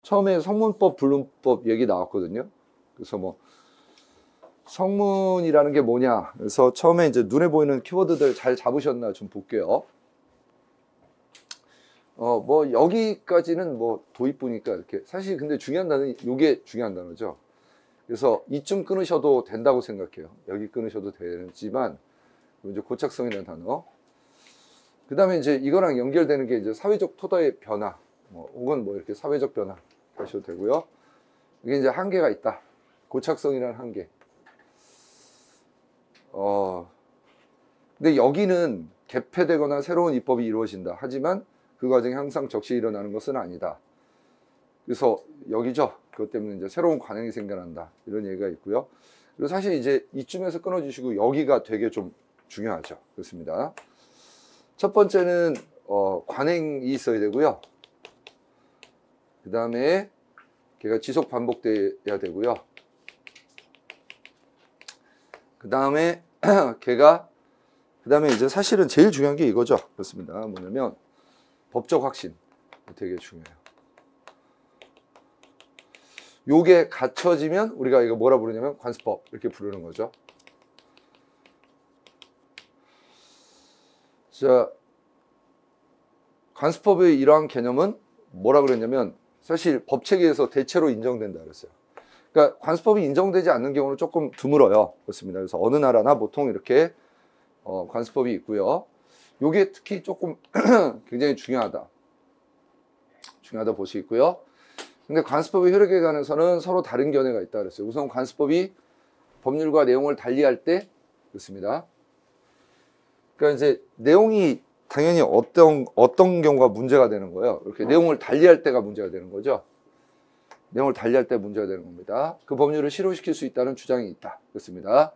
처음에 성문법, 불문법 얘기 나왔거든요. 그래서 뭐 성문이라는 게 뭐냐. 그래서 처음에 이제 눈에 보이는 키워드들 잘 잡으셨나 좀 볼게요. 뭐 여기까지는 뭐 도입부니까 이렇게 사실 근데 중요한 단어는 이게 중요한 단어죠. 그래서 이쯤 끊으셔도 된다고 생각해요. 여기 끊으셔도 되지만 이제 고착성이라는 단어. 그 다음에 이제 이거랑 연결되는 게 이제 사회적 토대의 변화, 뭐 혹은 뭐 이렇게 사회적 변화 하셔도 되고요. 이게 이제 한계가 있다. 고착성이라는 한계. 근데 여기는 개폐되거나 새로운 입법이 이루어진다. 하지만 그 과정에 항상 적시 일어나는 것은 아니다. 그래서 여기죠. 그것 때문에 이제 새로운 관행이 생겨난다. 이런 얘기가 있고요. 그리고 사실 이제 이쯤에서 끊어주시고 여기가 되게 좀 중요하죠. 그렇습니다. 첫 번째는 관행이 있어야 되고요. 그 다음에 걔가 지속 반복돼야 되고요. 그 다음에 그 다음에 이제 사실은 제일 중요한 게 이거죠. 그렇습니다. 뭐냐면 법적 확신. 되게 중요해요. 요게 갖춰지면 우리가 이거 뭐라 부르냐면 관습법 이렇게 부르는 거죠. 자, 관습법의 이러한 개념은 뭐라 그랬냐면 사실 법체계에서 대체로 인정된다 그랬어요. 그러니까 관습법이 인정되지 않는 경우는 조금 드물어요. 그렇습니다. 그래서 어느 나라나 보통 이렇게 관습법이 있고요. 요게 특히 조금 굉장히 중요하다 볼 수 있고요. 근데 관습법의 효력에 관해서는 서로 다른 견해가 있다 그랬어요. 우선 관습법이 법률과 내용을 달리할 때 그렇습니다. 그러니까 이제 내용이 당연히 어떤 경우가 문제가 되는 거예요. 이렇게 내용을 달리할 때가 문제가 되는 거죠. 내용을 달리할 때 문제가 되는 겁니다. 그 법률을 실효시킬 수 있다는 주장이 있다. 그렇습니다.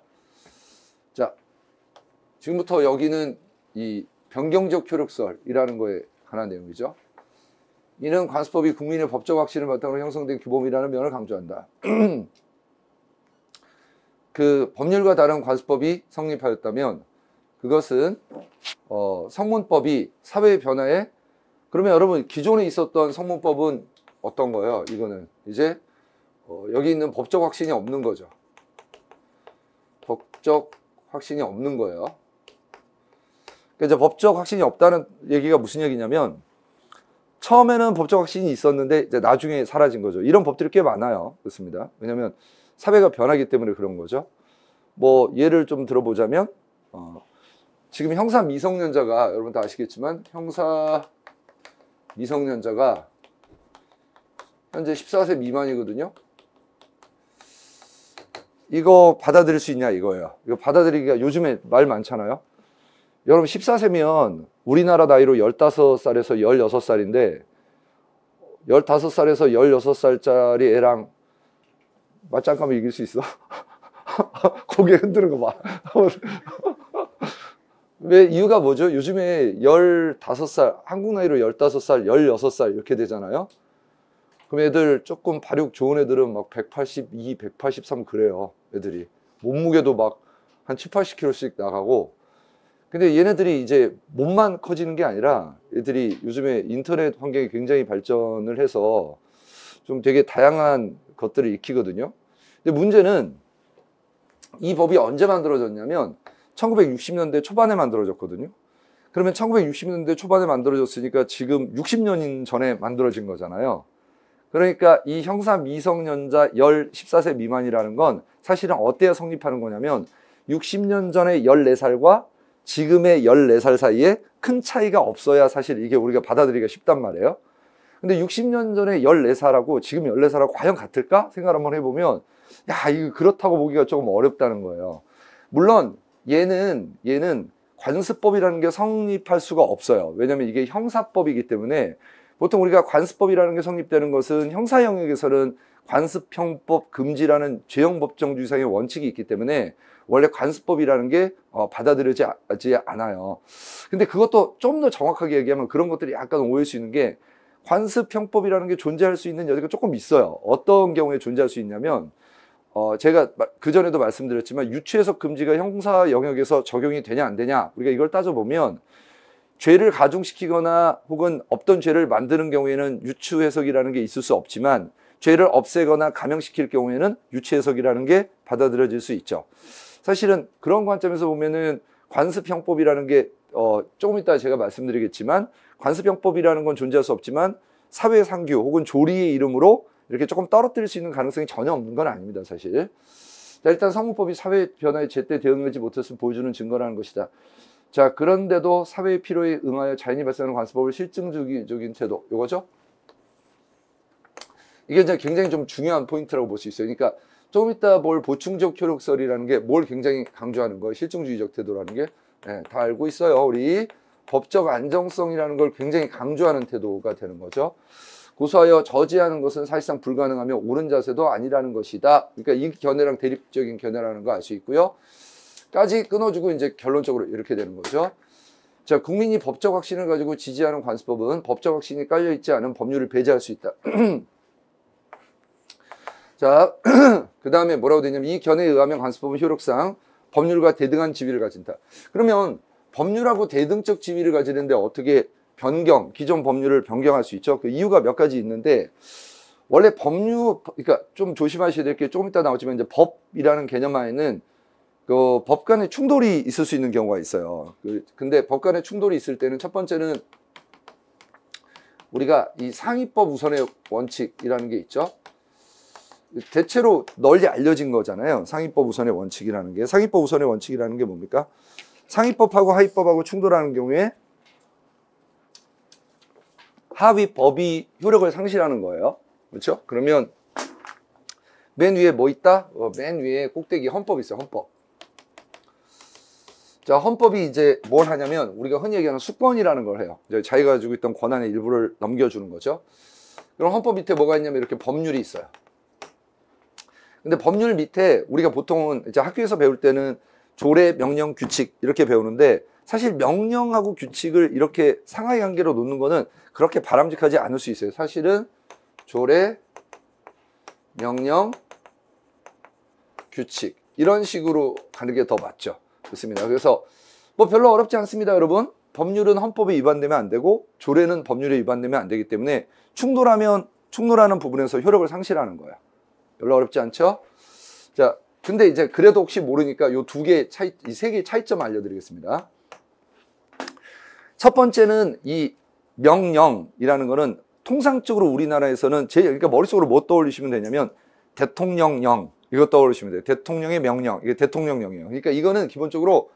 자, 지금부터 여기는 이 변경적 효력설이라는 거에 관한 내용이죠. 이는 관습법이 국민의 법적 확신을 바탕으로 형성된 규범이라는 면을 강조한다. 그 법률과 다른 관습법이 성립하였다면 그것은 성문법이 사회의 변화에 그러면 여러분 기존에 있었던 성문법은 어떤 거예요? 이거는 이제 여기 있는 법적 확신이 없는 거죠. 법적 확신이 없는 거예요. 그러니까 이제 법적 확신이 없다는 얘기가 무슨 얘기냐면 처음에는 법적 확신이 있었는데 이제 나중에 사라진 거죠. 이런 법들이 꽤 많아요. 그렇습니다. 왜냐하면 사회가 변하기 때문에 그런 거죠. 뭐 예를 좀 들어보자면 지금 형사 미성년자가 여러분 다 아시겠지만 형사 미성년자가 현재 14세 미만이거든요. 이거 받아들일 수 있냐 이거예요. 이거 받아들이기가 요즘에 말 많잖아요. 여러분 14세면 우리나라 나이로 15살에서 16살인데 15살에서 16살짜리 애랑 맞짱 까면 이길 수 있어? 고개 흔드는 거 봐. 왜 이유가 뭐죠? 요즘에 15살, 한국 나이로 15살, 16살 이렇게 되잖아요. 그럼 애들 조금 발육 좋은 애들은 막 182, 183 그래요. 애들이. 몸무게도 막 한 7, 80kg씩 나가고. 근데 얘네들이 이제 몸만 커지는 게 아니라 애들이 요즘에 인터넷 환경이 굉장히 발전을 해서 좀 되게 다양한 것들을 익히거든요. 근데 문제는 이 법이 언제 만들어졌냐면 1960년대 초반에 만들어졌거든요. 그러면 1960년대 초반에 만들어졌으니까 지금 60년 전에 만들어진 거잖아요. 그러니까 이 형사 미성년자 14세 미만이라는 건 사실은 어때야 성립하는 거냐면 60년 전에 14살과 지금의 14살 사이에 큰 차이가 없어야 사실 이게 우리가 받아들이기가 쉽단 말이에요. 근데 60년 전에 14살하고 지금 14살하고 과연 같을까? 생각을 한번 해보면 야, 이거 그렇다고 보기가 조금 어렵다는 거예요. 물론 얘는 관습법이라는 게 성립할 수가 없어요. 왜냐하면 이게 형사법이기 때문에 보통 우리가 관습법이라는 게 성립되는 것은 형사 영역에서는 관습형법 금지라는 죄형법정주의상의 원칙이 있기 때문에 원래 관습법이라는 게 받아들여지지 않아요. 근데 그것도 좀 더 정확하게 얘기하면 그런 것들이 약간 오해할 수 있는 게 관습형법이라는 게 존재할 수 있는 여지가 조금 있어요. 어떤 경우에 존재할 수 있냐면 제가 그전에도 말씀드렸지만 유추해석 금지가 형사 영역에서 적용이 되냐 안 되냐 우리가 이걸 따져보면 죄를 가중시키거나 혹은 없던 죄를 만드는 경우에는 유추 해석이라는 게 있을 수 없지만 죄를 없애거나 감형시킬 경우에는 유추 해석이라는 게 받아들여질 수 있죠. 사실은 그런 관점에서 보면은 관습형법이라는 게 조금 이따 제가 말씀드리겠지만 관습형법이라는 건 존재할 수 없지만 사회상규 혹은 조리의 이름으로 이렇게 조금 떨어뜨릴 수 있는 가능성이 전혀 없는 건 아닙니다, 사실. 자, 일단 성문법이 사회 변화에 제때 대응하지 못했음을 보여주는 증거라는 것이다. 자, 그런데도 사회의 필요에 응하여 자연히 발생하는 관습법을 실증주의적인 태도, 요거죠? 이게 이제 굉장히 좀 중요한 포인트라고 볼 수 있어요. 그러니까 조금 이따 뭘 보충적 효력설이라는 게 뭘 굉장히 강조하는 거예요. 실증주의적 태도라는 게. 네, 다 알고 있어요. 우리 법적 안정성이라는 걸 굉장히 강조하는 태도가 되는 거죠. 고소하여 저지하는 것은 사실상 불가능하며 옳은 자세도 아니라는 것이다. 그러니까 이 견해랑 대립적인 견해라는 거 알 수 있고요. 까지 끊어주고 이제 결론적으로 이렇게 되는 거죠. 자, 국민이 법적 확신을 가지고 지지하는 관습법은 법적 확신이 깔려있지 않은 법률을 배제할 수 있다. 자, 그 다음에 뭐라고 되냐면 이 견해에 의하면 관습법은 효력상 법률과 대등한 지위를 가진다. 그러면 법률하고 대등적 지위를 가지는데 어떻게 기존 법률을 변경할 수 있죠? 그 이유가 몇 가지 있는데 원래 그러니까 좀 조심하셔야 될 게 조금 이따 나오지만 이제 법이라는 개념 안에는 그 법 간의 충돌이 있을 수 있는 경우가 있어요. 근데 법 간의 충돌이 있을 때는 첫 번째는 우리가 이 상위법 우선의 원칙이라는 게 있죠. 대체로 널리 알려진 거잖아요. 상위법 우선의 원칙이라는 게. 상위법 우선의 원칙이라는 게 뭡니까? 상위법하고 하위법하고 충돌하는 경우에 하위법이 효력을 상실하는 거예요. 그렇죠? 그러면 맨 위에 뭐 있다? 맨 위에 꼭대기 헌법이 있어요. 헌법. 자, 헌법이 이제 뭘 하냐면 우리가 흔히 얘기하는 수권이라는 걸 해요. 이제 자기가 가지고 있던 권한의 일부를 넘겨주는 거죠. 그럼 헌법 밑에 뭐가 있냐면 이렇게 법률이 있어요. 근데 법률 밑에 우리가 보통은 이제 학교에서 배울 때는 조례, 명령, 규칙 이렇게 배우는데 사실 명령하고 규칙을 이렇게 상하이 관계로 놓는 거는 그렇게 바람직하지 않을 수 있어요. 사실은 조례, 명령, 규칙 이런 식으로 가는 게 더 맞죠. 좋습니다. 그래서 뭐 별로 어렵지 않습니다, 여러분. 법률은 헌법에 위반되면 안 되고 조례는 법률에 위반되면 안 되기 때문에 충돌하는 부분에서 효력을 상실하는 거예요. 별로 어렵지 않죠? 자, 근데 이제 그래도 혹시 모르니까 요 이 세 개의 차이점 알려드리겠습니다. 첫 번째는 이 명령이라는 거는 통상적으로 우리나라에서는 그러니까 머릿속으로 뭐 떠올리시면 되냐면 대통령령 이거 떠올리시면 돼요. 대통령의 명령 이게 대통령령이에요. 그러니까 이거는 기본적으로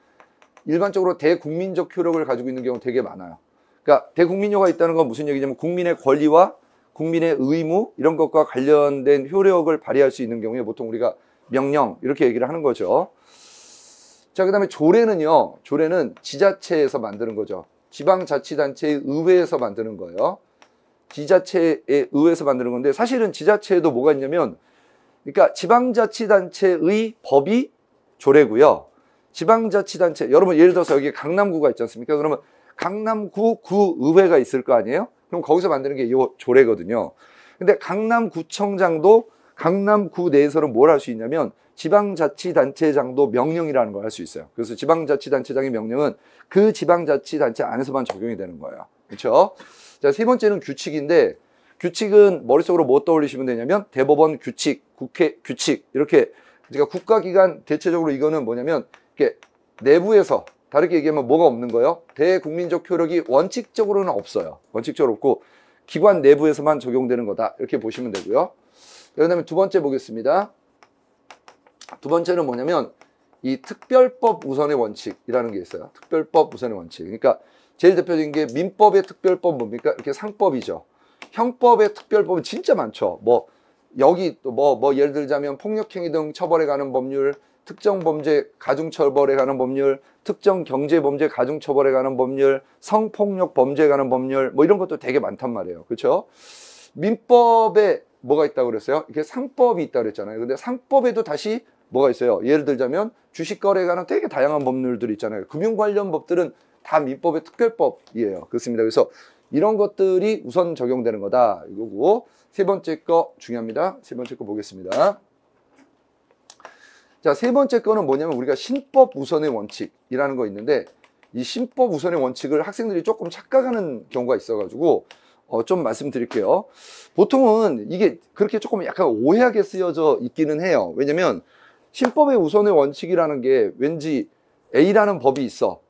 일반적으로 대국민적 효력을 가지고 있는 경우 되게 많아요. 그러니까 대국민효가 있다는 건 무슨 얘기냐면 국민의 권리와 국민의 의무 이런 것과 관련된 효력을 발휘할 수 있는 경우에 보통 우리가 명령 이렇게 얘기를 하는 거죠. 자, 그 다음에 조례는요. 조례는 지자체에서 만드는 거죠. 지방자치단체의 의회에서 만드는 거예요. 지자체의 의회에서 만드는 건데 사실은 지자체에도 뭐가 있냐면 그러니까 지방자치단체의 법이 조례고요. 지방자치단체 여러분 예를 들어서 여기 강남구가 있지 않습니까? 그러면 강남구 구의회가 있을 거 아니에요? 그럼 거기서 만드는 게 이 조례거든요. 근데 강남구청장도 강남구 내에서는 뭘 할 수 있냐면 지방자치단체장도 명령이라는 걸 할 수 있어요. 그래서 지방자치단체장의 명령은 그 지방자치단체 안에서만 적용이 되는 거예요. 그렇죠? 자, 세 번째는 규칙인데 규칙은 머릿속으로 뭐 떠올리시면 되냐면 대법원 규칙, 국회 규칙 이렇게 그러니까 국가기관 대체적으로 이거는 뭐냐면 이렇게 내부에서 다르게 얘기하면 뭐가 없는 거예요? 대국민적 효력이 원칙적으로는 없어요. 원칙적으로 없고 기관 내부에서만 적용되는 거다. 이렇게 보시면 되고요. 그 다음에 두 번째 보겠습니다. 두 번째는 뭐냐면 이 특별법 우선의 원칙이라는 게 있어요. 특별법 우선의 원칙. 그러니까 제일 대표적인 게 민법의 특별법 뭡니까? 이렇게 상법이죠. 형법의 특별법은 진짜 많죠. 여기 또 예를 들자면 폭력행위 등 처벌에 관한 법률, 특정 범죄 가중처벌에 관한 법률, 특정 경제범죄 가중처벌에 관한 법률, 성폭력 범죄에 관한 법률 이런 것도 되게 많단 말이에요. 그렇죠? 민법에 뭐가 있다고 그랬어요? 이게 상법이 있다고 그랬잖아요. 근데 상법에도 다시 뭐가 있어요? 예를 들자면 주식거래에 관한 되게 다양한 법률들이 있잖아요. 금융 관련 법들은 다 민법의 특별법이에요. 그렇습니다. 그래서 이런 것들이 우선 적용되는 거다. 이거고 세 번째 거 중요합니다. 세 번째 거 보겠습니다. 자, 세 번째 거는 뭐냐면 우리가 신법 우선의 원칙이라는 거 있는데 이 신법 우선의 원칙을 학생들이 조금 착각하는 경우가 있어가지고 좀 말씀드릴게요. 보통은 이게 그렇게 조금 약간 오해하게 쓰여져 있기는 해요. 왜냐면 신법의 우선의 원칙이라는 게 왠지 A라는 법이 있어.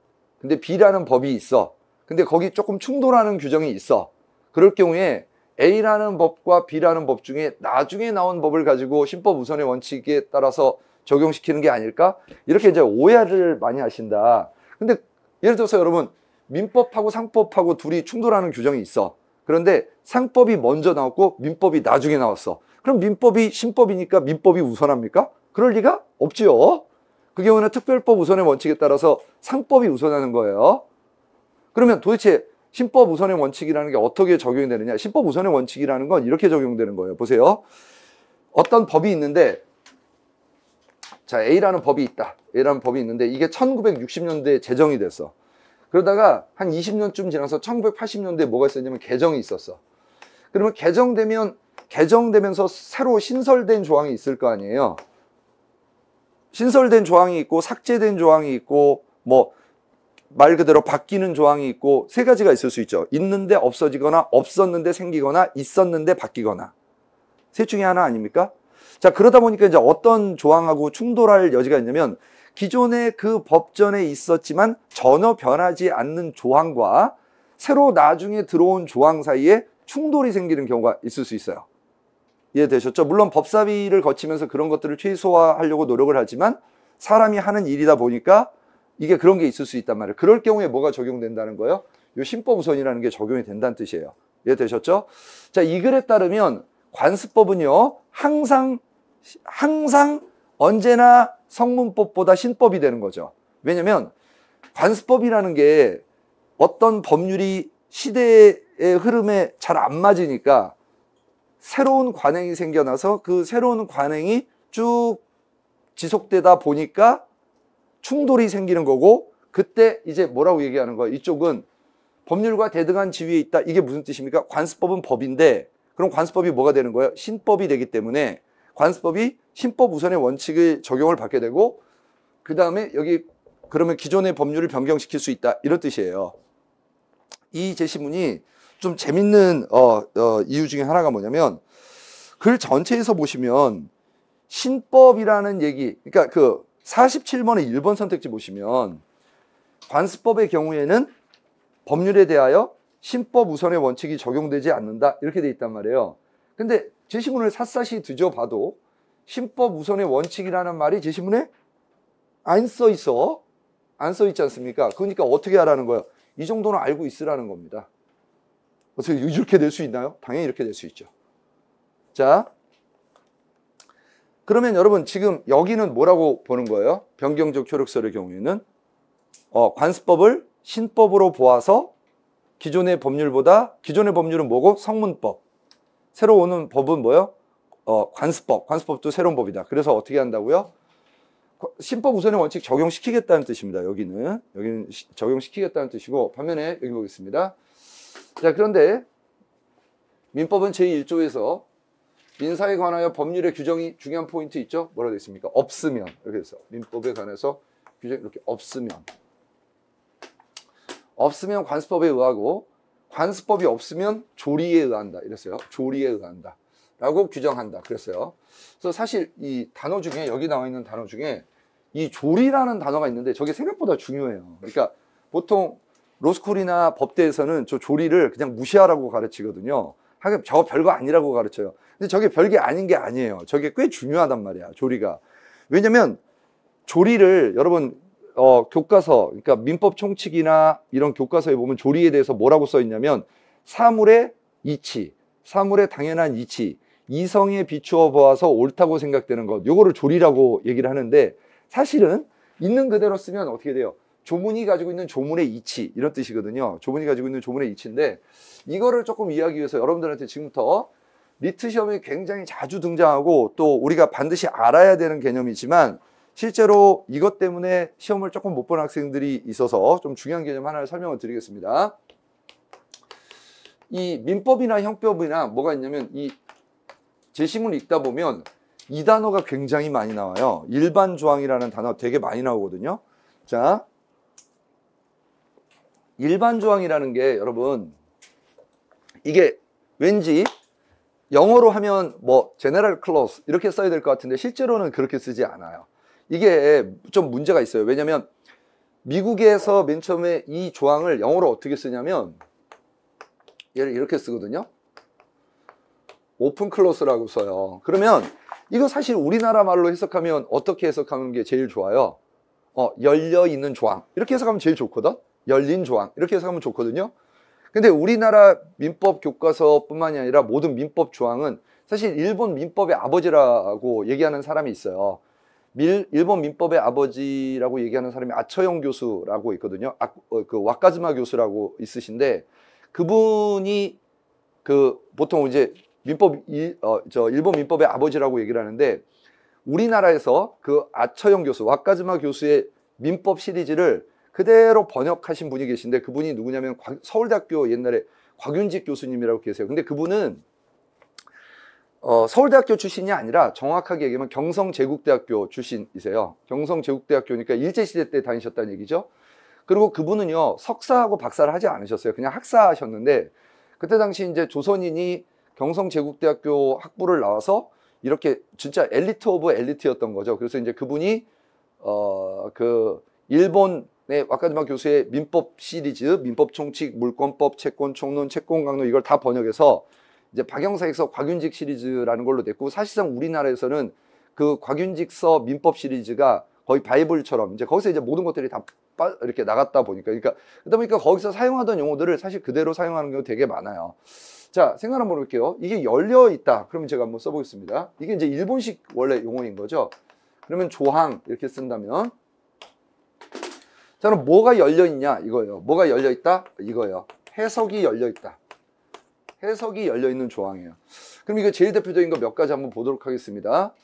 근데 B라는 법이 있어. 근데 거기 조금 충돌하는 규정이 있어. 그럴 경우에 A라는 법과 B라는 법 중에 나중에 나온 법을 가지고 신법 우선의 원칙에 따라서 적용시키는 게 아닐까? 이렇게 이제 오해를 많이 하신다. 근데 예를 들어서 여러분, 민법하고 상법하고 둘이 충돌하는 규정이 있어. 그런데 상법이 먼저 나왔고 민법이 나중에 나왔어. 그럼 민법이 신법이니까 민법이 우선합니까? 그럴 리가 없지요. 그 경우는 특별법 우선의 원칙에 따라서 상법이 우선하는 거예요. 그러면 도대체 신법 우선의 원칙이라는 게 어떻게 적용이 되느냐? 신법 우선의 원칙이라는 건 이렇게 적용되는 거예요. 보세요. 어떤 법이 있는데, 자, A라는 법이 있다. A라는 법이 있는데 이게 1960년대에 제정이 됐어. 그러다가 한 20년쯤 지나서 1980년대에 뭐가 있었냐면 개정이 있었어. 그러면 개정되면서 새로 신설된 조항이 있을 거 아니에요. 신설된 조항이 있고 삭제된 조항이 있고 뭐 말 그대로 바뀌는 조항이 있고 세 가지가 있을 수 있죠. 있는데 없어지거나 없었는데 생기거나 있었는데 바뀌거나. 셋 중에 하나 아닙니까? 자, 그러다 보니까 이제 어떤 조항하고 충돌할 여지가 있냐면 기존에 그 법전에 있었지만 전혀 변하지 않는 조항과 새로 나중에 들어온 조항 사이에 충돌이 생기는 경우가 있을 수 있어요. 이해되셨죠? 물론 법사위를 거치면서 그런 것들을 최소화하려고 노력을 하지만 사람이 하는 일이다 보니까 이게 그런 게 있을 수 있단 말이에요. 그럴 경우에 뭐가 적용된다는 거예요? 요 신법 우선이라는 게 적용이 된다는 뜻이에요. 이해되셨죠? 자, 이 글에 따르면 관습법은요, 항상 언제나 성문법보다 신법이 되는 거죠. 왜냐면 관습법이라는 게 어떤 법률이 시대의 흐름에 잘 안 맞으니까 새로운 관행이 생겨나서 그 새로운 관행이 쭉 지속되다 보니까 충돌이 생기는 거고, 그때 이제 뭐라고 얘기하는 거예요? 이쪽은 법률과 대등한 지위에 있다. 이게 무슨 뜻입니까? 관습법은 법인데 그럼 관습법이 뭐가 되는 거예요? 신법이 되기 때문에 관습법이 신법 우선의 원칙을 적용을 받게 되고, 그 다음에 여기 그러면 기존의 법률을 변경시킬 수 있다. 이런 뜻이에요. 이 제시문이 좀 재밌는 이유 중에 하나가 뭐냐면 글 전체에서 보시면 신법이라는 얘기, 그러니까 그 47번의 1번 선택지 보시면 관습법의 경우에는 법률에 대하여 신법 우선의 원칙이 적용되지 않는다. 이렇게 돼 있단 말이에요. 근데 제시문을 샅샅이 뒤져봐도 신법 우선의 원칙이라는 말이 제시문에 안 써 있어. 안 써 있지 않습니까? 그러니까 어떻게 하라는 거예요? 이 정도는 알고 있으라는 겁니다. 어떻게 이렇게 될 수 있나요? 당연히 이렇게 될 수 있죠. 자, 그러면 여러분 지금 여기는 뭐라고 보는 거예요? 변경적 효력서의 경우에는 관습법을 신법으로 보아서 기존의 법률은 뭐고? 성문법. 새로 오는 법은 뭐예요? 관습법. 관습법도 새로운 법이다. 그래서 어떻게 한다고요? 신법 우선의 원칙 적용시키겠다는 뜻입니다. 여기는 적용시키겠다는 뜻이고, 반면에 여기 보겠습니다. 자, 그런데 민법은 제1조에서 민사에 관하여 법률의 규정이 중요한 포인트 있죠? 뭐라고 되어 있습니까? 없으면. 이렇게 해서 민법에 관해서 규정이 이렇게 없으면 관습법에 의하고, 관습법이 없으면 조리에 의한다. 이랬어요. 조리에 의한다. 라고 규정한다. 그랬어요. 그래서 사실 이 단어 중에, 여기 나와 있는 단어 중에 이 조리라는 단어가 있는데 저게 생각보다 중요해요. 그러니까 보통 로스쿨이나 법대에서는 저 조리를 그냥 무시하라고 가르치거든요. 하긴 저거 별거 아니라고 가르쳐요. 근데 저게 별게 아닌 게 아니에요. 저게 꽤 중요하단 말이야, 조리가. 왜냐면 조리를 여러분 교과서, 그러니까 민법 총칙이나 이런 교과서에 보면 조리에 대해서 뭐라고 써 있냐면 사물의 이치, 사물의 당연한 이치, 이성에 비추어 보아서 옳다고 생각되는 것, 요거를 조리라고 얘기를 하는데, 사실은 있는 그대로 쓰면 어떻게 돼요? 조문이 가지고 있는 조문의 이치, 이런 뜻이거든요. 조문이 가지고 있는 조문의 이치인데, 이거를 조금 이해하기 위해서 여러분들한테 지금부터 리트 시험에 굉장히 자주 등장하고 또 우리가 반드시 알아야 되는 개념이지만 실제로 이것 때문에 시험을 조금 못 보는 학생들이 있어서 좀 중요한 개념 하나를 설명을 드리겠습니다. 이 민법이나 형법이나 뭐가 있냐면 이 제시문을 읽다 보면 이 단어가 굉장히 많이 나와요. 일반 조항이라는 단어 되게 많이 나오거든요. 자, 일반 조항이라는 게 여러분 이게 왠지 영어로 하면 뭐 general clause 이렇게 써야 될 것 같은데 실제로는 그렇게 쓰지 않아요. 이게 좀 문제가 있어요. 왜냐면 미국에서 맨 처음에 이 조항을 영어로 어떻게 쓰냐면 얘를 이렇게 쓰거든요. 오픈 클로스라고 써요. 그러면 이거 사실 우리나라 말로 해석하면 어떻게 해석하는 게 제일 좋아요? 열려 있는 조항 이렇게 해석하면 제일 좋거든. 열린 조항 이렇게 해석하면 좋거든요. 근데 우리나라 민법 교과서뿐만이 아니라 모든 민법 조항은 사실 일본 민법의 아버지라고 얘기하는 사람이 있어요. 일본 민법의 아버지라고 얘기하는 사람이 아처용 교수라고 있거든요. 그 와카즈마 교수라고 있으신데 그분이 그 보통 이제 일본 민법의 아버지라고 얘기를 하는데 우리나라에서 그 아처용 교수, 와카즈마 교수의 민법 시리즈를 그대로 번역하신 분이 계신데 그분이 누구냐면 서울대학교 옛날에 곽윤직 교수님이라고 계세요. 근데 그분은 서울대학교 출신이 아니라 정확하게 얘기하면 경성제국대학교 출신이세요. 경성제국대학교니까 일제시대 때 다니셨다는 얘기죠. 그리고 그분은요 석사하고 박사를 하지 않으셨어요. 그냥 학사하셨는데 그때 당시 이제 조선인이 경성제국대학교 학부를 나와서 이렇게 진짜 엘리트 오브 엘리트였던 거죠. 그래서 이제 그분이 그 일본의 와카즈마 교수의 민법 시리즈, 민법 총칙, 물권법, 채권 총론, 채권 강론 이걸 다 번역해서 이제 박영사에서 곽윤직 시리즈라는 걸로 냈고 사실상 우리나라에서는 그 곽윤직서 민법 시리즈가 거의 바이블처럼 이제 거기서 이제 모든 것들이 다 이렇게 나갔다 보니까 그러다 보니까 거기서 사용하던 용어들을 사실 그대로 사용하는 경우 되게 많아요. 자, 생각 한번 해볼게요. 이게 열려 있다. 그러면 제가 한번 써보겠습니다. 이게 이제 일본식 원래 용어인 거죠. 그러면 조항 이렇게 쓴다면 자, 그럼 뭐가 열려 있냐 이거예요. 뭐가 열려 있다 이거예요. 해석이 열려 있다. 해석이 열려 있는 조항이에요. 그럼 이거 제일 대표적인 거 몇 가지 한번 보도록 하겠습니다.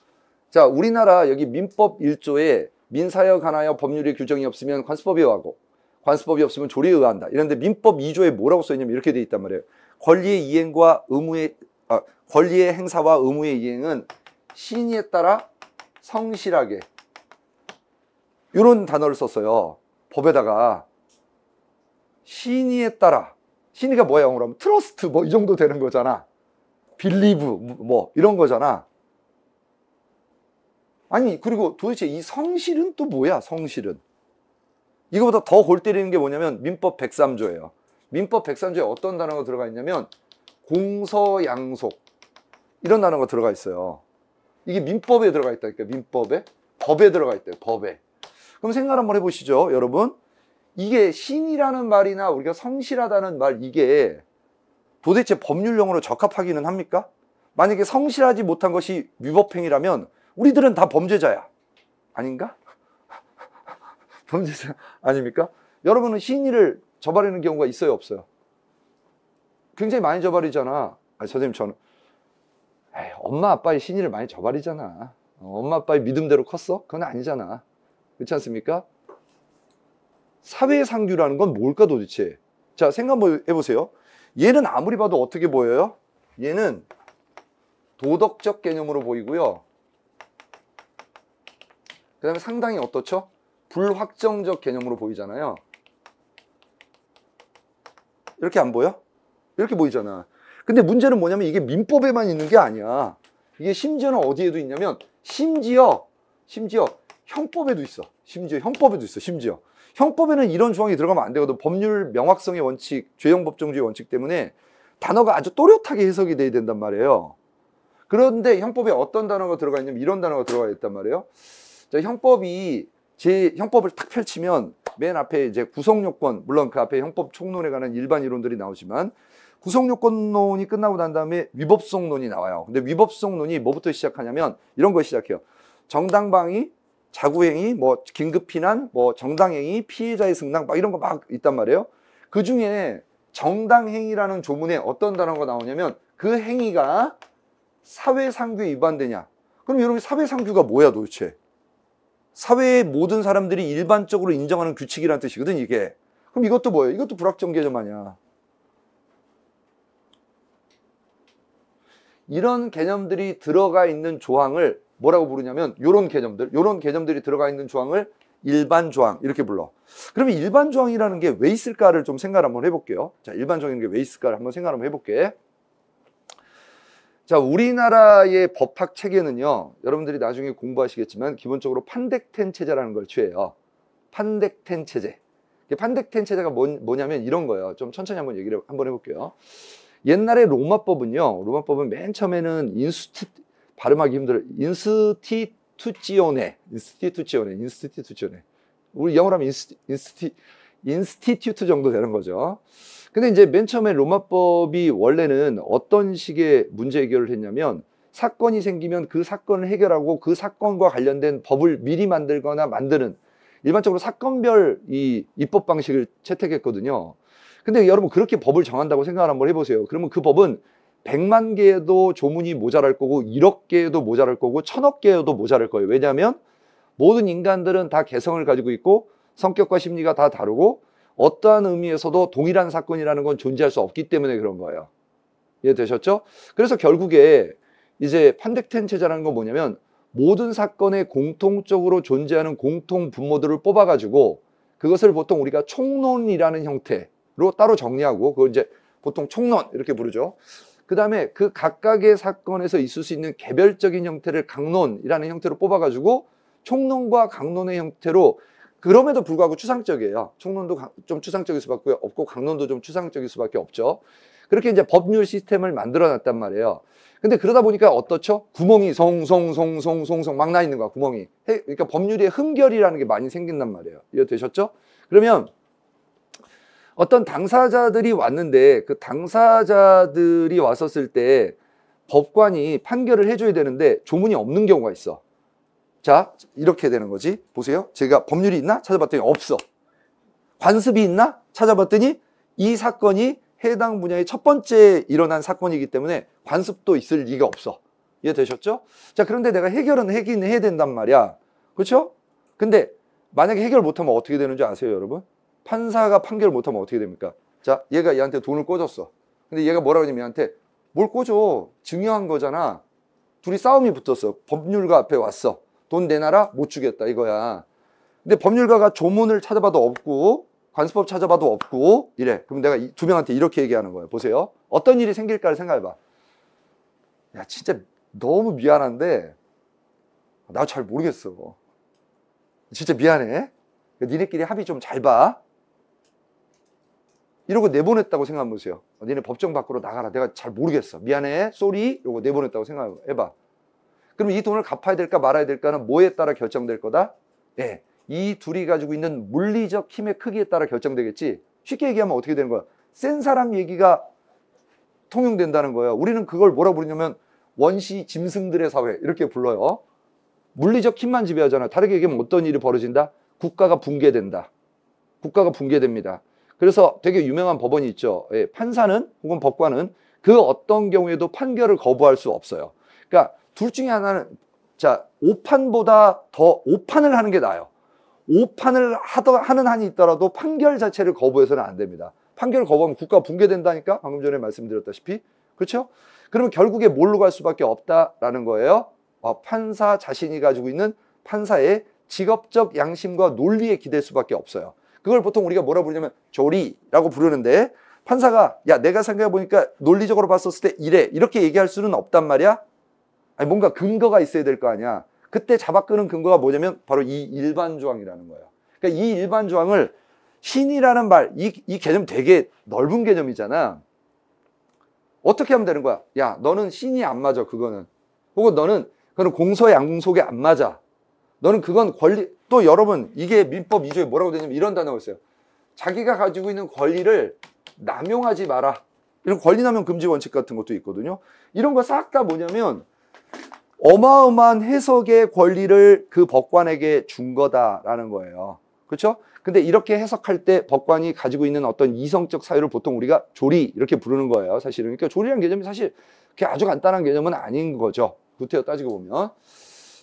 자, 우리나라 여기 민법 1조에 민사여 관하여 법률의 규정이 없으면 관습법에 의하고 관습법이 없으면 조리에 의한다. 이런데 민법 2조에 뭐라고 써있냐면 이렇게 돼 있단 말이에요. 권리의 이행과 권리의 행사와 의무의 이행은 신의에 따라 성실하게 이런 단어를 썼어요. 법에다가 신의에 따라 신의가 뭐야 영어로 하면 트러스트 뭐 이 정도 되는 거잖아. 빌리브 뭐 이런 거잖아. 아니 그리고 도대체 이 성실은 또 뭐야 성실은. 이거보다 더 골 때리는 게 뭐냐면 민법 103조예요. 민법 103조에 어떤 단어가 들어가 있냐면 공서양속 이런 단어가 들어가 있어요. 이게 민법에 들어가 있다니까. 민법에 법에 들어가 있대요. 법에. 그럼 생각 한번 해보시죠 여러분. 이게 신이라는 말이나 우리가 성실하다는 말 이게 도대체 법률용어로 적합하기는 합니까? 만약에 성실하지 못한 것이 위법행위라면 우리들은 다 범죄자야. 아닌가? 범죄자 아닙니까? 여러분은 신의를 저버리는 경우가 있어요 없어요? 굉장히 많이 저버리잖아. 아니, 선생님 저는 엄마 아빠의 신의를 많이 저버리잖아. 엄마 아빠의 믿음대로 컸어? 그건 아니잖아. 그렇지 않습니까? 사회상규라는 건 뭘까 도대체? 자, 생각 한번 해보세요. 얘는 아무리 봐도 어떻게 보여요? 얘는 도덕적 개념으로 보이고요. 그 다음에 상당히 어떻죠? 불확정적 개념으로 보이잖아요. 이렇게 안 보여? 이렇게 보이잖아. 근데 문제는 뭐냐면 이게 민법에만 있는 게 아니야. 이게 심지어는 어디에도 있냐면 심지어 형법에도 있어. 심지어 형법에는 이런 조항이 들어가면 안 되거든. 법률 명확성의 원칙, 죄형법정주의 원칙 때문에 단어가 아주 또렷하게 해석이 돼야 된단 말이에요. 그런데 형법에 어떤 단어가 들어가 있냐면 이런 단어가 들어가 있단 말이에요. 자, 형법을 딱 펼치면 맨 앞에 이제 구성요건, 물론 그 앞에 형법 총론에 관한 일반 이론들이 나오지만 구성요건론이 끝나고 난 다음에 위법성론이 나와요. 근데 위법성론이 뭐부터 시작하냐면 이런 거 시작해요. 정당방위, 자구행위, 뭐 긴급피난, 뭐 정당행위, 피해자의 승낙 막 이런 거 막 있단 말이에요. 그 중에 정당행위라는 조문에 어떤 단어가 나오냐면 그 행위가 사회상규에 위반되냐. 그럼 여러분 사회상규가 뭐야 도대체? 사회의 모든 사람들이 일반적으로 인정하는 규칙이라는 뜻이거든 이게. 그럼 이것도 뭐예요? 이것도 불확정 개념 아니야. 이런 개념들이 들어가 있는 조항을 뭐라고 부르냐면 요런 개념들이 들어가 있는 조항을 일반 조항 이렇게 불러. 그러면 일반 조항이라는 게 왜 있을까를 좀 생각을 한번 해볼게요. 자, 일반 조항이라는 게 왜 있을까를 한번 생각을 한번 해볼게. 자, 우리나라의 법학 체계는요, 여러분들이 나중에 공부하시겠지만 기본적으로 판덱텐 체제라는 걸 취해요. 판덱텐 체제. 판덱텐 체제가 뭐냐면 이런 거예요. 좀 천천히 한번 얘기를 한번 해볼게요. 옛날에 로마법은요, 로마법은 맨 처음에는 발음하기 힘들어요. 인스티투치오네. 우리 영어로 하면 인스티튜트 정도 되는 거죠. 근데 이제 맨 처음에 로마법이 원래는 어떤 식의 문제 해결을 했냐면, 사건이 생기면 그 사건을 해결하고 그 사건과 관련된 법을 미리 만들거나 만드는, 일반적으로 사건별 이 입법 방식을 채택했거든요. 근데 여러분, 그렇게 법을 정한다고 생각을 한번 해보세요. 그러면 그 법은 100만 개에도 조문이 모자랄 거고 1억 개에도 모자랄 거고 1000억 개에도 모자랄 거예요. 왜냐하면 모든 인간들은 다 개성을 가지고 있고 성격과 심리가 다 다르고 어떠한 의미에서도 동일한 사건이라는 건 존재할 수 없기 때문에 그런 거예요. 이해되셨죠? 그래서 결국에 이제 판덱텐 체제라는 건 뭐냐면, 모든 사건에 공통적으로 존재하는 공통 분모들을 뽑아가지고 그것을 보통 우리가 총론이라는 형태로 따로 정리하고, 그걸 이제 보통 총론 이렇게 부르죠. 그 다음에 그 각각의 사건에서 있을 수 있는 개별적인 형태를 강론이라는 형태로 뽑아가지고 총론과 강론의 형태로, 그럼에도 불구하고 추상적이에요. 총론도 좀 추상적일 수밖에 없고 강론도 좀 추상적일 수밖에 없죠. 그렇게 이제 법률 시스템을 만들어 놨단 말이에요. 근데 그러다 보니까 어떻죠? 구멍이 송송송송송송 막 나 있는 거야, 구멍이. 그러니까 법률의 흠결이라는 게 많이 생긴단 말이에요. 이해되셨죠? 그러면 어떤 당사자들이 왔는데, 그 당사자들이 왔었을 때 법관이 판결을 해줘야 되는데 조문이 없는 경우가 있어. 자, 이렇게 되는 거지. 보세요. 제가 법률이 있나? 찾아봤더니 없어. 관습이 있나? 찾아봤더니 이 사건이 해당 분야의 첫 번째 일어난 사건이기 때문에 관습도 있을 리가 없어. 이해되셨죠? 자, 그런데 내가 해결은 하긴 해야 된단 말이야. 그렇죠? 근데 만약에 해결 못하면 어떻게 되는지 아세요, 여러분? 판사가 판결 못하면 어떻게 됩니까? 자, 얘가 얘한테 돈을 꿔줬어. 근데 얘가 뭐라고 하냐면 얘한테, 뭘 꿔줘? 중요한 거잖아. 둘이 싸움이 붙었어. 법률가 앞에 왔어. 돈 내놔라? 못 주겠다 이거야. 근데 법률가가 조문을 찾아봐도 없고 관습법 찾아봐도 없고 이래. 그럼 내가 두 명한테 이렇게 얘기하는 거예요. 보세요. 어떤 일이 생길까를 생각해봐. 야, 진짜 너무 미안한데 나 잘 모르겠어. 진짜 미안해. 니네끼리 합의 좀 잘 봐. 이러고 내보냈다고 생각해보세요. 니네 법정 밖으로 나가라. 내가 잘 모르겠어. 미안해. 쏘리. 이러고 내보냈다고 생각해봐. 그럼 이 돈을 갚아야 될까 말아야 될까는 뭐에 따라 결정될 거다? 예, 이 둘이 가지고 있는 물리적 힘의 크기에 따라 결정되겠지. 쉽게 얘기하면 어떻게 되는 거야? 센 사람 얘기가 통용된다는 거예요. 우리는 그걸 뭐라 부르냐면 원시 짐승들의 사회 이렇게 불러요. 물리적 힘만 지배하잖아. 다르게 얘기하면 어떤 일이 벌어진다? 국가가 붕괴된다. 국가가 붕괴됩니다. 그래서 되게 유명한 법원이 있죠. 예, 판사는 혹은 법관은 그 어떤 경우에도 판결을 거부할 수 없어요. 그러니까 둘 중에 하나는, 자, 5판보다 더 5판을 하는 게 나아요. 5판을 하는 한이 있더라도 판결 자체를 거부해서는 안 됩니다. 판결을 거부하면 국가가 붕괴된다니까? 방금 전에 말씀드렸다시피. 그렇죠? 그러면 결국에 뭘로 갈 수밖에 없다라는 거예요. 판사 자신이 가지고 있는 판사의 직업적 양심과 논리에 기댈 수밖에 없어요. 그걸 보통 우리가 뭐라 부르냐면 조리라고 부르는데, 판사가 야, 내가 생각해보니까 논리적으로 봤었을 때 이래, 이렇게 얘기할 수는 없단 말이야. 아니, 뭔가 근거가 있어야 될 거 아니야. 그때 잡아끄는 근거가 뭐냐면 바로 이 일반 조항이라는 거예요. 그러니까 이 일반 조항을 신이라는 말, 이 개념 되게 넓은 개념이잖아. 어떻게 하면 되는 거야? 야, 너는 신이 안 맞아, 그거는. 혹은 너는 그건 공소양속에 안 맞아. 너는 그건 권리, 또 여러분, 이게 민법 2조에 뭐라고 되냐면 이런 단어가 있어요. 자기가 가지고 있는 권리를 남용하지 마라. 이런 권리남용 금지 원칙 같은 것도 있거든요. 이런 거 싹 다 뭐냐면 어마어마한 해석의 권리를 그 법관에게 준 거다라는 거예요. 그렇죠? 근데 이렇게 해석할 때 법관이 가지고 있는 어떤 이성적 사유를 보통 우리가 조리 이렇게 부르는 거예요. 사실은. 그러니까 조리라는 개념이 사실 그렇게 아주 간단한 개념은 아닌 거죠. 구태여 따지고 보면.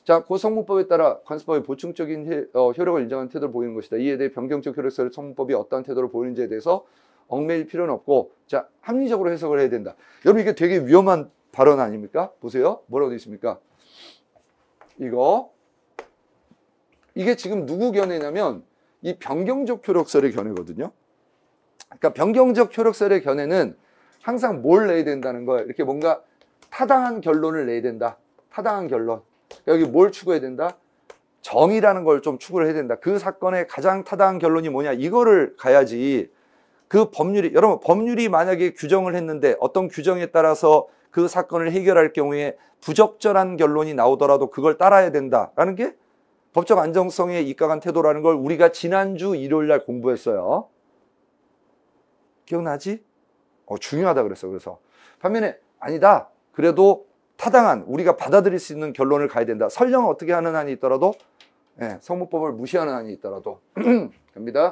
자, 고성문법에 따라 관습법의 보충적인 효력을 인정하는 태도를 보이는 것이다. 이에 대해 변경적 효력서를 성문법이 어떠한 태도를 보이는지에 대해서 얽매일 필요는 없고, 자, 합리적으로 해석을 해야 된다. 여러분, 이게 되게 위험한 발언 아닙니까? 보세요. 뭐라고 되어 있습니까? 이게 지금 누구 견해냐면 이 변경적 효력설의 견해거든요. 그러니까 변경적 효력설의 견해는 항상 뭘 내야 된다는 거예요. 이렇게 뭔가 타당한 결론을 내야 된다. 타당한 결론. 여기 뭘 추구해야 된다? 정의라는 걸 좀 추구를 해야 된다. 그 사건의 가장 타당한 결론이 뭐냐? 이거를 가야지. 그 법률이, 여러분, 법률이 만약에 규정을 했는데 어떤 규정에 따라서 그 사건을 해결할 경우에 부적절한 결론이 나오더라도 그걸 따라야 된다라는 게 법적 안정성에 입각한 태도라는 걸 우리가 지난주 일요일 날 공부했어요. 기억나지? 중요하다 그랬어. 그래서 반면에 아니다. 그래도 타당한 우리가 받아들일 수 있는 결론을 가야 된다. 설령 어떻게 하는 한이 있더라도 성문법을 무시하는 한이 있더라도 갑니다.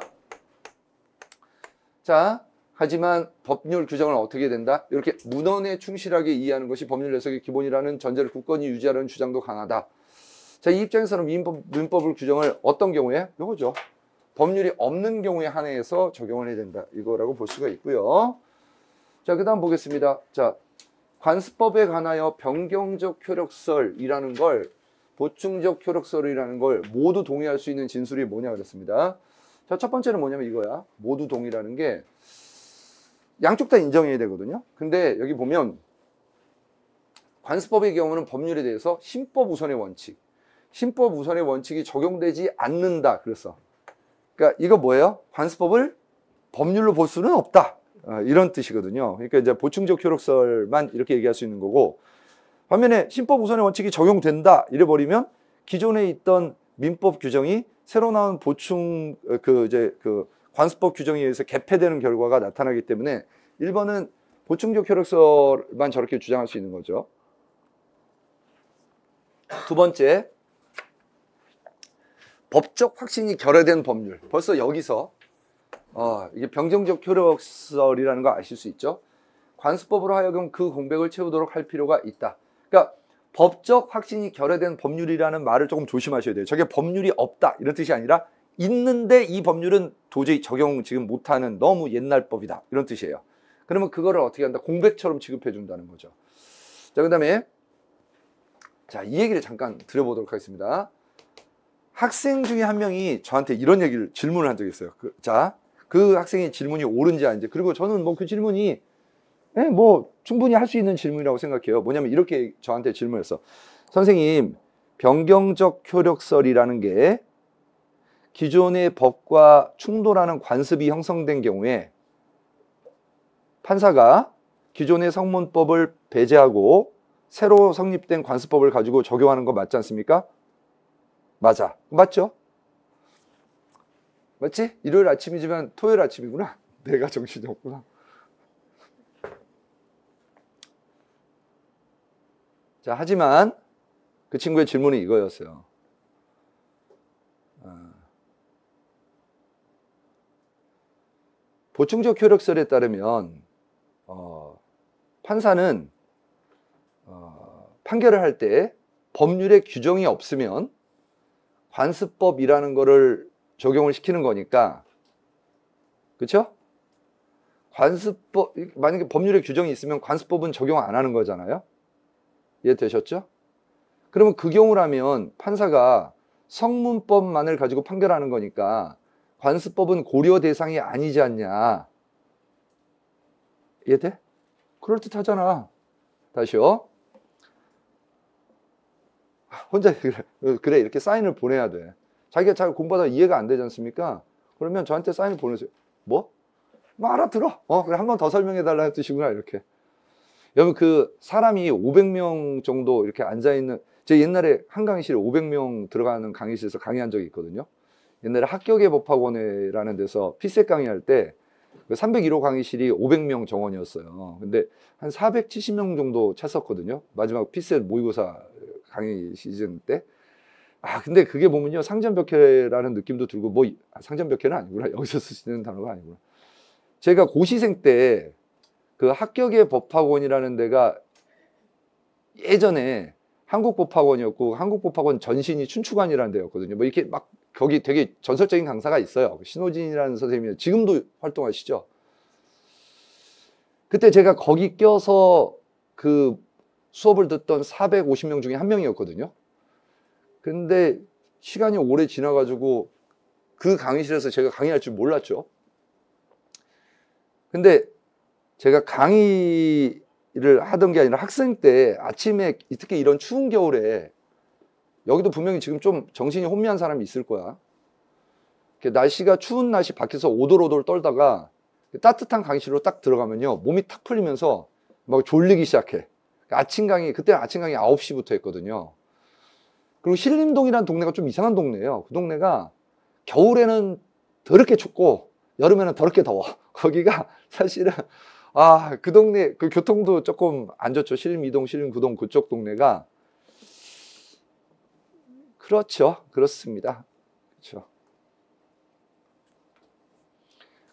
자, 하지만 법률 규정을 어떻게 해야 된다? 이렇게 문헌에 충실하게 이해하는 것이 법률 해석의 기본이라는 전제를 굳건히 유지하려는 주장도 강하다. 자, 이 입장에서는 민법을 규정을 어떤 경우에? 이거죠. 법률이 없는 경우에 한해서 적용을 해야 된다. 이거라고 볼 수가 있고요. 자, 그 다음 보겠습니다. 자, 관습법에 관하여 변경적 효력설이라는 걸, 보충적 효력설이라는 걸 모두 동의할 수 있는 진술이 뭐냐 그랬습니다. 자, 첫 번째는 뭐냐면 이거야. 모두 동의라는 게 양쪽 다 인정해야 되거든요. 근데 여기 보면 관습법의 경우는 법률에 대해서 신법 우선의 원칙, 신법 우선의 원칙이 적용되지 않는다 그랬어. 그러니까 이거 뭐예요? 관습법을 법률로 볼 수는 없다. 이런 뜻이거든요. 그러니까 이제 보충적 효력설만 이렇게 얘기할 수 있는 거고, 반면에 신법 우선의 원칙이 적용된다 이래 버리면 기존에 있던 민법 규정이 새로 나온 보충 그 관습법 규정에 의해서 개폐되는 결과가 나타나기 때문에 1번은 보충적 효력설만 저렇게 주장할 수 있는 거죠. 두 번째, 법적 확신이 결여된 법률. 벌써 여기서 이게 변경적 효력설이라는 거 아실 수 있죠? 관습법으로 하여금 그 공백을 채우도록 할 필요가 있다. 그러니까 법적 확신이 결여된 법률이라는 말을 조금 조심하셔야 돼요. 저게 법률이 없다 이런 뜻이 아니라 있는데 이 법률은 도저히 적용 지금 못하는 너무 옛날 법이다 이런 뜻이에요. 그러면 그거를 어떻게 한다? 공백처럼 취급해 준다는 거죠. 자, 그 다음에 자, 이 얘기를 잠깐 드려보도록 하겠습니다. 학생 중에 한 명이 저한테 이런 얘기를 질문을 한 적이 있어요. 그 학생의 질문이 옳은지 아닌지, 그리고 저는 뭐 그 질문이 뭐 충분히 할 수 있는 질문이라고 생각해요. 뭐냐면 이렇게 저한테 질문했어. 선생님, 변경적 효력설이라는 게 기존의 법과 충돌하는 관습이 형성된 경우에 판사가 기존의 성문법을 배제하고 새로 성립된 관습법을 가지고 적용하는 거 맞지 않습니까? 맞아. 맞죠? 맞지? 일요일 아침이지만 토요일 아침이구나. 내가 정신이 없구나. 자, 하지만 그 친구의 질문이 이거였어요. 보충적 효력설에 따르면 판사는 판결을 할 때 법률에 규정이 없으면 관습법이라는 거를 적용을 시키는 거니까, 그렇죠? 관습법, 만약에 법률에 규정이 있으면 관습법은 적용 안 하는 거잖아요. 이해되셨죠? 그러면 그 경우라면 판사가 성문법만을 가지고 판결하는 거니까 관습법은 고려 대상이 아니지 않냐. 이해돼? 그럴듯하잖아. 다시요. 혼자 그래 이렇게 사인을 보내야 돼. 자기가 잘 공부하다 이해가 안 되지 않습니까? 그러면 저한테 사인을 보내세요. 뭐? 뭐 알아들어. 그래 한 번 더 설명해 달라는 뜻이구나 이렇게. 여러분 그 사람이 500명 정도 이렇게 앉아있는, 제 옛날에 한 강의실에 500명 들어가는 강의실에서 강의한 적이 있거든요. 옛날에 합격의 법학원회라는 데서 피셋 강의할 때 301호 강의실이 500명 정원이었어요. 근데 한 470명 정도 찼었거든요. 마지막 피셋 모의고사 강의 시즌 때. 근데 그게 보면요, 상전벽해라는 느낌도 들고, 뭐 상전벽해는 아니구나, 여기서 쓰시는 단어가 아니구나. 제가 고시생 때 그 합격의 법학원이라는 데가 예전에 한국법학원이었고, 한국법학원 전신이 춘추관이라는 데였거든요. 뭐 이렇게 막 거기 되게 전설적인 강사가 있어요. 신호진이라는 선생님이 지금도 활동하시죠. 그때 제가 거기 껴서 그 수업을 듣던 450명 중에 한 명이었거든요. 근데 시간이 오래 지나가지고 그 강의실에서 제가 강의할 줄 몰랐죠. 근데 제가 강의를 하던 게 아니라 학생 때 아침에 특히 이런 추운 겨울에 여기도 분명히 지금 좀 정신이 혼미한 사람이 있을 거야. 날씨가 추운 날씨 밖에서 오돌오돌 떨다가 따뜻한 강의실로 딱 들어가면요. 몸이 탁 풀리면서 막 졸리기 시작해. 아침 강의, 그때 아침 강의 9시부터 했거든요. 그리고 신림동이라는 동네가 좀 이상한 동네예요. 그 동네가 겨울에는 더럽게 춥고 여름에는 더럽게 더워. 거기가 사실은 그 동네 그 교통도 조금 안 좋죠. 신림이동, 신림구동 그쪽 동네가 그렇죠. 그렇습니다. 그렇죠.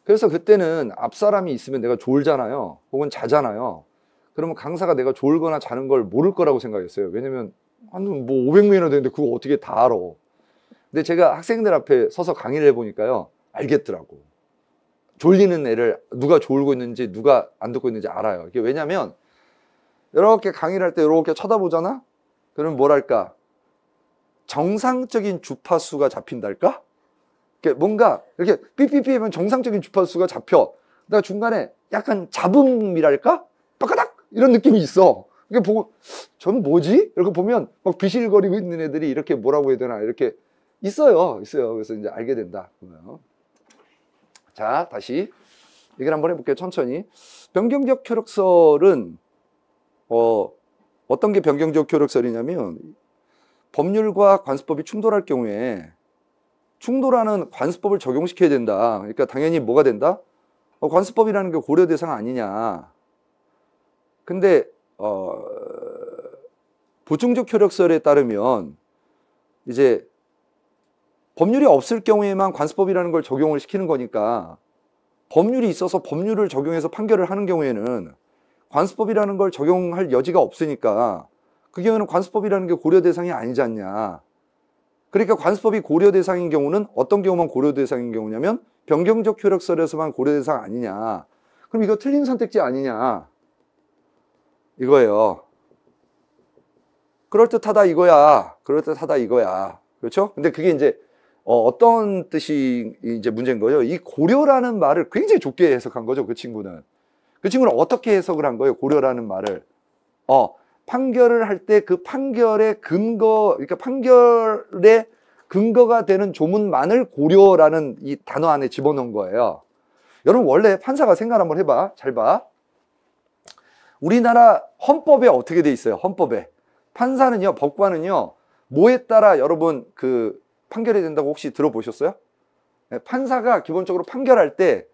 그래서 그때는 앞사람이 있으면 내가 졸잖아요. 혹은 자잖아요. 그러면 강사가 내가 졸거나 자는 걸 모를 거라고 생각했어요. 왜냐면 한 뭐 500명이나 되는데 그거 어떻게 다 알아. 근데 제가 학생들 앞에 서서 강의를 해보니까요. 알겠더라고. 졸리는 애를 누가 졸고 있는지 누가 안 듣고 있는지 알아요. 이게 왜냐면 이렇게 강의를 할 때 이렇게 쳐다보잖아? 그러면 뭐랄까 정상적인 주파수가 잡힌달까? 뭔가 이렇게 삐삐삐 하면 정상적인 주파수가 잡혀. 내가 중간에 약간 잡음이랄까? 빠까닥 이런 느낌이 있어. 이게 보고 저는 뭐지? 이렇게 보면 막 비실거리고 있는 애들이 이렇게 뭐라고 해야 되나 이렇게 있어요. 그래서 이제 알게 된다. 자, 다시 얘기를 한번 해볼게요. 천천히. 변경적 효력설은 어떤 게 변경적 효력설이냐면 법률과 관습법이 충돌할 경우에 충돌하는 관습법을 적용시켜야 된다. 그러니까 당연히 뭐가 된다? 관습법이라는 게 고려 대상 아니냐. 근데 보충적 효력설에 따르면 이제 법률이 없을 경우에만 관습법이라는 걸 적용을 시키는 거니까 법률이 있어서 법률을 적용해서 판결을 하는 경우에는 관습법이라는 걸 적용할 여지가 없으니까 그 경우에는 관습법이라는 게 고려 대상이 아니지 않냐. 그러니까 관습법이 고려 대상인 경우는 어떤 경우만 고려 대상인 경우냐면 변경적 효력설에서만 고려 대상 아니냐. 그럼 이거 틀린 선택지 아니냐. 이거예요. 그럴듯하다 이거야. 그럴듯하다 이거야. 그렇죠? 근데 그게 이제 어떤 뜻이 이제 문제인 거예요. 이 고려라는 말을 굉장히 좁게 해석한 거죠. 그 친구는. 그 친구는 어떻게 해석을 한 거예요? 고려라는 말을. 판결을 할 때 그 판결의 근거, 그러니까 판결의 근거가 되는 조문만을 고려라는 이 단어 안에 집어넣은 거예요. 여러분 원래 판사가 생각 한번 해봐. 잘 봐. 우리나라 헌법에 어떻게 돼 있어요? 헌법에. 판사는요, 법관은요, 뭐에 따라 여러분 그 판결이 된다고 혹시 들어보셨어요? 판사가 기본적으로 판결할 때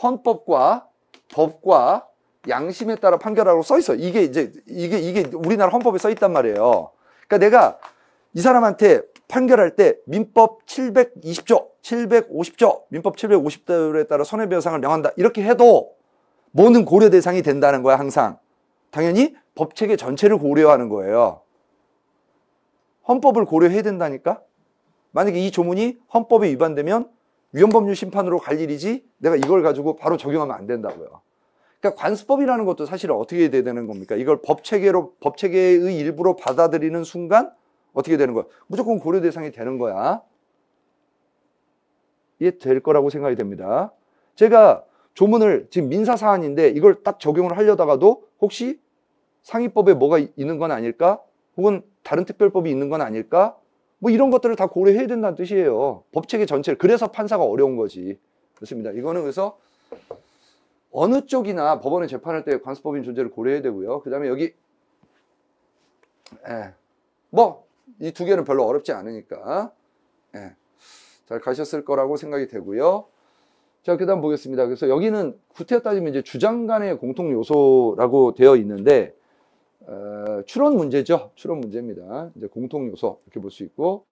헌법과 법과 양심에 따라 판결하라고 써 있어. 이게 우리나라 헌법에 써 있단 말이에요. 그러니까 내가 이 사람한테 판결할 때 민법 720조, 750조, 민법 750조에 따라 손해배상을 명한다. 이렇게 해도 뭐는 고려 대상이 된다는 거야, 항상. 당연히 법체계 전체를 고려하는 거예요. 헌법을 고려해야 된다니까? 만약에 이 조문이 헌법에 위반되면 위헌법률 심판으로 갈 일이지 내가 이걸 가지고 바로 적용하면 안 된다고요. 그러니까 관습법이라는 것도 사실은 어떻게 돼야 되는 겁니까? 이걸 법체계의 일부로 받아들이는 순간 어떻게 되는 거야? 무조건 고려 대상이 되는 거야. 이해될 거라고 생각이 됩니다. 제가 조문을 지금 민사 사안인데 이걸 딱 적용을 하려다가도 혹시 상위법에 뭐가 있는 건 아닐까? 혹은 다른 특별법이 있는 건 아닐까? 뭐 이런 것들을 다 고려해야 된다는 뜻이에요. 법체계 전체를. 그래서 판사가 어려운 거지. 그렇습니다. 이거는 그래서 어느 쪽이나 법원에 재판할 때 관습법인 존재를 고려해야 되고요. 그 다음에 여기 뭐 이 두 개는 별로 어렵지 않으니까 잘 가셨을 거라고 생각이 되고요. 자, 그 다음 보겠습니다. 그래서 여기는 구태여 따지면 이제 주장 간의 공통 요소라고 되어 있는데 추론 문제죠. 추론 문제입니다. 이제 공통 요소 이렇게 볼 수 있고